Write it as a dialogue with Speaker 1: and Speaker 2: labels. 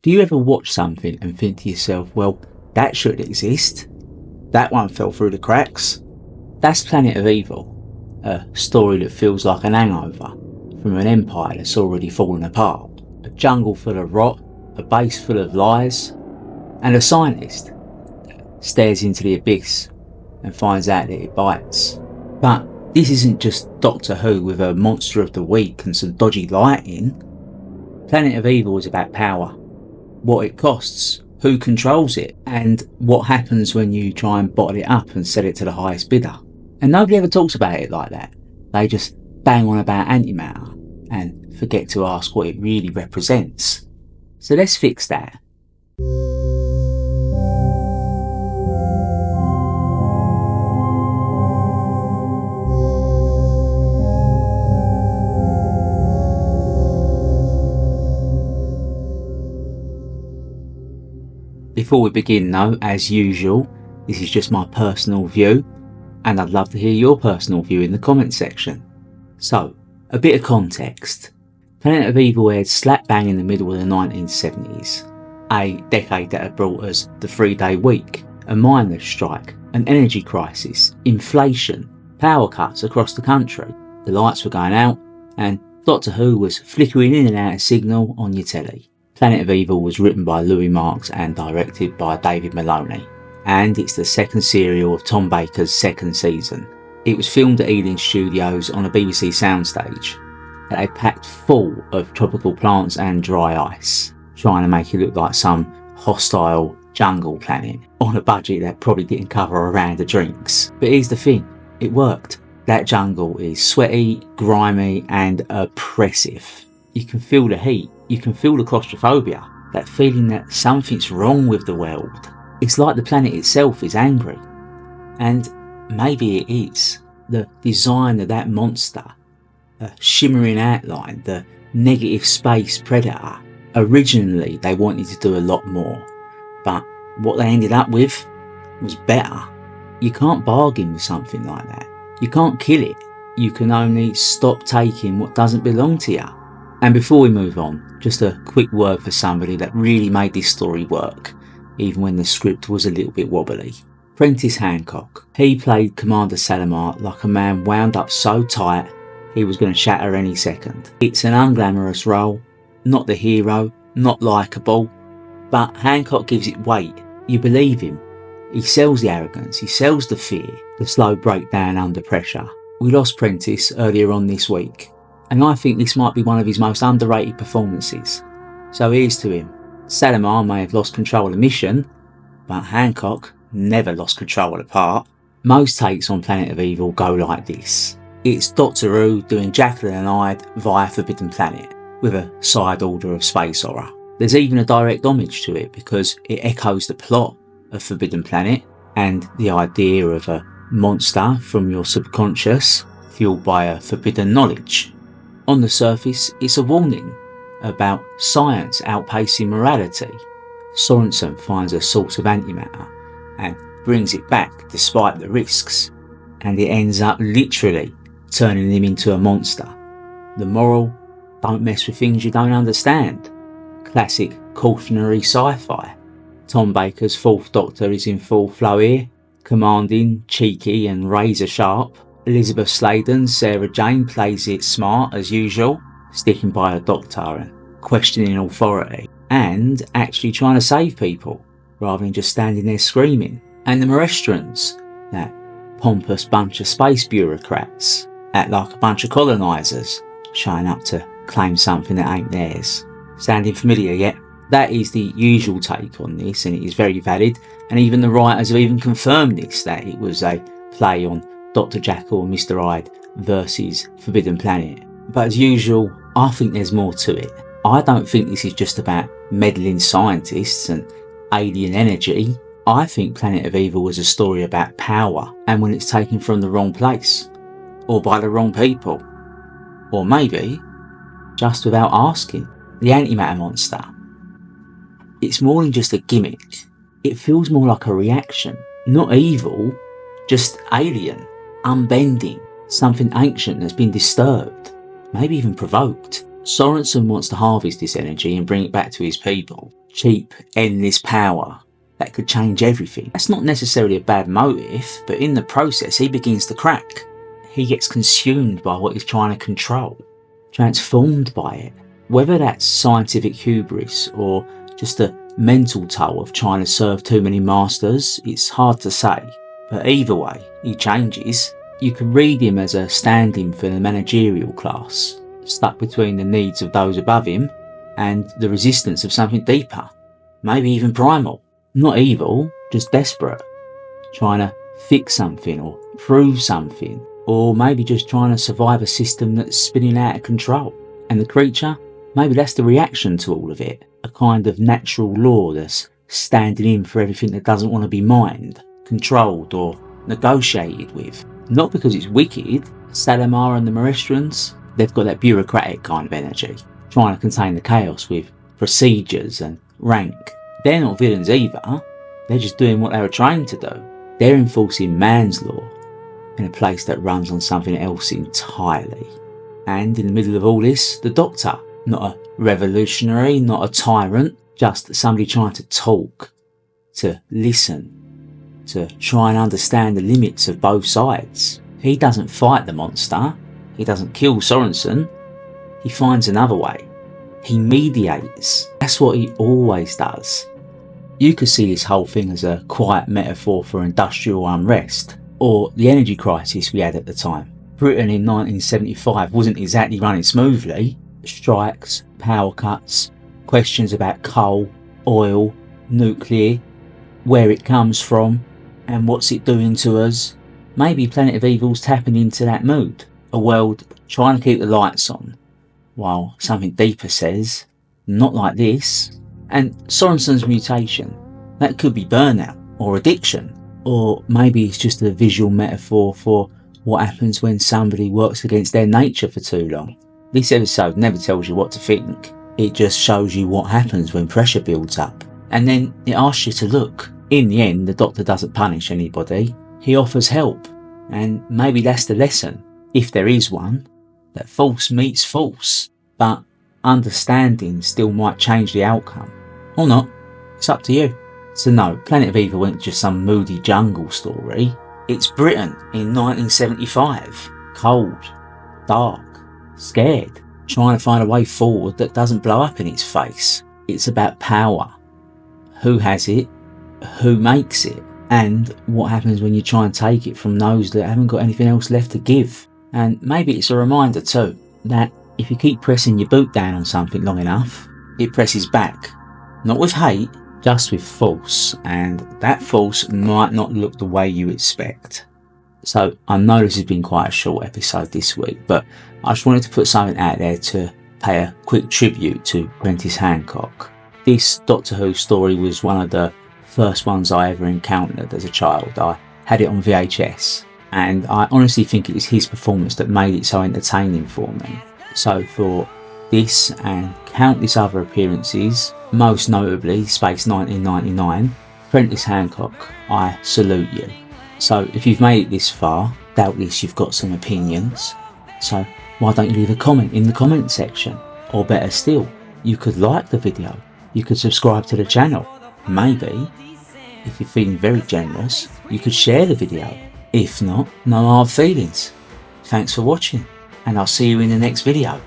Speaker 1: Do you ever watch something and think to yourself, well, that should exist? That one fell through the cracks? That's Planet of Evil, a story that feels like an hangover from an empire that's already fallen apart. A jungle full of rot, a base full of lies, and a scientist that stares into the abyss and finds out that it bites. But this isn't just Doctor Who with a monster of the week and some dodgy lighting. Planet of Evil is about power, what it costs, who controls it, and what happens when you try and bottle it up and sell it to the highest bidder. And nobody ever talks about it like that. They just bang on about antimatter and forget to ask what it really represents. So let's fix that. Before we begin though, as usual, this is just my personal view, and I'd love to hear your personal view in the comment section. So, a bit of context. Planet of Evil aired slap bang in the middle of the 1970s, a decade that had brought us the 3-day week, a miners' strike, an energy crisis, inflation, power cuts across the country, the lights were going out, and Doctor Who was flickering in and out of signal on your telly. Planet of Evil was written by Louis Marks and directed by David Maloney, and it's the second serial of Tom Baker's second season. It was filmed at Ealing Studios on a BBC soundstage that they packed full of tropical plants and dry ice, trying to make it look like some hostile jungle planet on a budget that probably didn't cover a round of drinks. But here's the thing, it worked. That jungle is sweaty, grimy and oppressive. You can feel the heat. You can feel the claustrophobia, that feeling that something's wrong with the world. It's like the planet itself is angry. And maybe it is. The design of that monster, the shimmering outline, the negative space predator. Originally they wanted to do a lot more, but what they ended up with was better. You can't bargain with something like that. You can't kill it. You can only stop taking what doesn't belong to you. And before we move on, just a quick word for somebody that really made this story work, even when the script was a little bit wobbly. Prentis Hancock. He played Commander Salamar like a man wound up so tight he was going to shatter any second. It's an unglamorous role, not the hero, not likeable, but Hancock gives it weight. You believe him. He sells the arrogance, he sells the fear, the slow breakdown under pressure. We lost Prentis earlier on this week, and I think this might be one of his most underrated performances. So here's to him. Salamar may have lost control of the mission, but Hancock never lost control of the part. Most takes on Planet of Evil go like this. It's Doctor Who doing Jekyll and Hyde via Forbidden Planet, with a side order of space horror. There's even a direct homage to it because it echoes the plot of Forbidden Planet and the idea of a monster from your subconscious fueled by a forbidden knowledge. On the surface, it's a warning about science outpacing morality. Sorensen finds a source of antimatter and brings it back despite the risks, and it ends up literally turning him into a monster. The moral, don't mess with things you don't understand. Classic cautionary sci-fi. Tom Baker's fourth Doctor is in full flow here, commanding, cheeky and razor sharp. Elisabeth Sladen's Sarah Jane plays it smart as usual, sticking by her Doctor and questioning authority, and actually trying to save people, rather than just standing there screaming. And the Morestrans, that pompous bunch of space bureaucrats, act like a bunch of colonisers, showing up to claim something that ain't theirs. Sounding familiar yet? That is the usual take on this, and it is very valid, and even the writers have even confirmed this, that it was a play on Dr. Jekyll and Mr. Hyde versus Forbidden Planet. But as usual, I think there's more to it. I don't think this is just about meddling scientists and alien energy. I think Planet of Evil was a story about power, and when it's taken from the wrong place, or by the wrong people, or maybe just without asking. The antimatter monster. It's more than just a gimmick. It feels more like a reaction. Not evil, just alien, unbending, something ancient that's been disturbed, maybe even provoked. Sorensen wants to harvest this energy and bring it back to his people. cheap, endless power that could change everything. That's not necessarily a bad motive, but in the process he begins to crack. He gets consumed by what he's trying to control, transformed by it. Whether that's scientific hubris or just a mental toll of trying to serve too many masters, it's hard to say. But either way, he changes. You can read him as a stand-in for the managerial class, stuck between the needs of those above him and the resistance of something deeper, maybe even primal. Not evil, just desperate, trying to fix something or prove something, or maybe just trying to survive a system that's spinning out of control. And the creature, maybe that's the reaction to all of it, a kind of natural law that's standing in for everything that doesn't want to be mined, controlled or negotiated with. Not because it's wicked. Salamar and the Marestrans, they've got that bureaucratic kind of energy, trying to contain the chaos with procedures and rank. They're not villains either, they're just doing what they were trained to do. They're enforcing man's law in a place that runs on something else entirely. And in the middle of all this, the Doctor, not a revolutionary, not a tyrant, just somebody trying to talk, to listen, to try and understand the limits of both sides. He doesn't fight the monster, he doesn't kill Sorensen, he finds another way. He mediates. That's what he always does. You could see this whole thing as a quiet metaphor for industrial unrest, or the energy crisis we had at the time. Britain in 1975 wasn't exactly running smoothly. Strikes, power cuts, questions about coal, oil, nuclear, where it comes from, and what's it doing to us. Maybe Planet of Evil's tapping into that mood. A world trying to keep the lights on, while something deeper says, not like this. And Sorensen's mutation, that could be burnout, or addiction, or maybe it's just a visual metaphor for what happens when somebody works against their nature for too long. This episode never tells you what to think, it just shows you what happens when pressure builds up. And then it asks you to look. In the end, the Doctor doesn't punish anybody, he offers help. And maybe that's the lesson, if there is one, that false meets false, but understanding still might change the outcome. Or not, it's up to you. So no, Planet of Evil isn't just some moody jungle story, it's Britain in 1975, cold, dark, scared, trying to find a way forward that doesn't blow up in its face. It's about power, who has it, who makes it, and what happens when you try and take it from those that haven't got anything else left to give. And maybe it's a reminder too, that if you keep pressing your boot down on something long enough, it presses back. Not with hate, just with force, and that force might not look the way you expect. So I know this has been quite a short episode this week, but I just wanted to put something out there to pay a quick tribute to Prentis Hancock. This Doctor Who story was one of the first ones I ever encountered as a child. I had it on VHS, and I honestly think it was his performance that made it so entertaining for me. So for this and countless other appearances, most notably Space 1999, Prentis Hancock, I salute you. So if you've made it this far, doubtless you've got some opinions, so why don't you leave a comment in the comment section? Or better still, you could like the video, you could subscribe to the channel, maybe, if you're feeling very generous, you could share the video. If not, no hard feelings. Thanks for watching, and I'll see you in the next video.